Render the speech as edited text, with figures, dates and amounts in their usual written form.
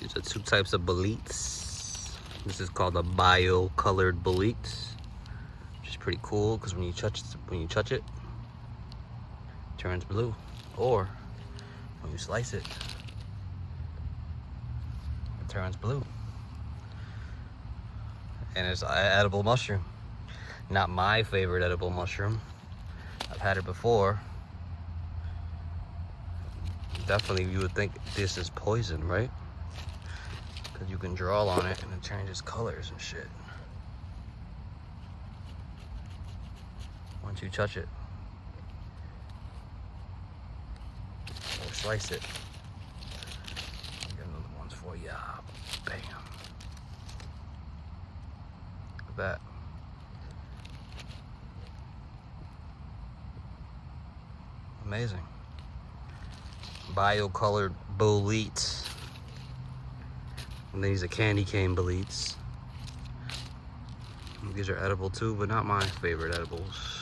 These are two types of boletes. This is called a bio-colored bolete, which is pretty cool because when you touch it, it turns blue. Or when you slice it, it turns blue. And it's an edible mushroom. Not my favorite edible mushroom. I've had it before. Definitely you would think this is poison, right? Because you can draw on it and it changes colors and shit. Once you touch it. Or slice it. I'll get another ones for ya. Bam. Look at that. Amazing. Bio-colored boletes. And these are candy cane boletes. These are edible too, but not my favorite edibles.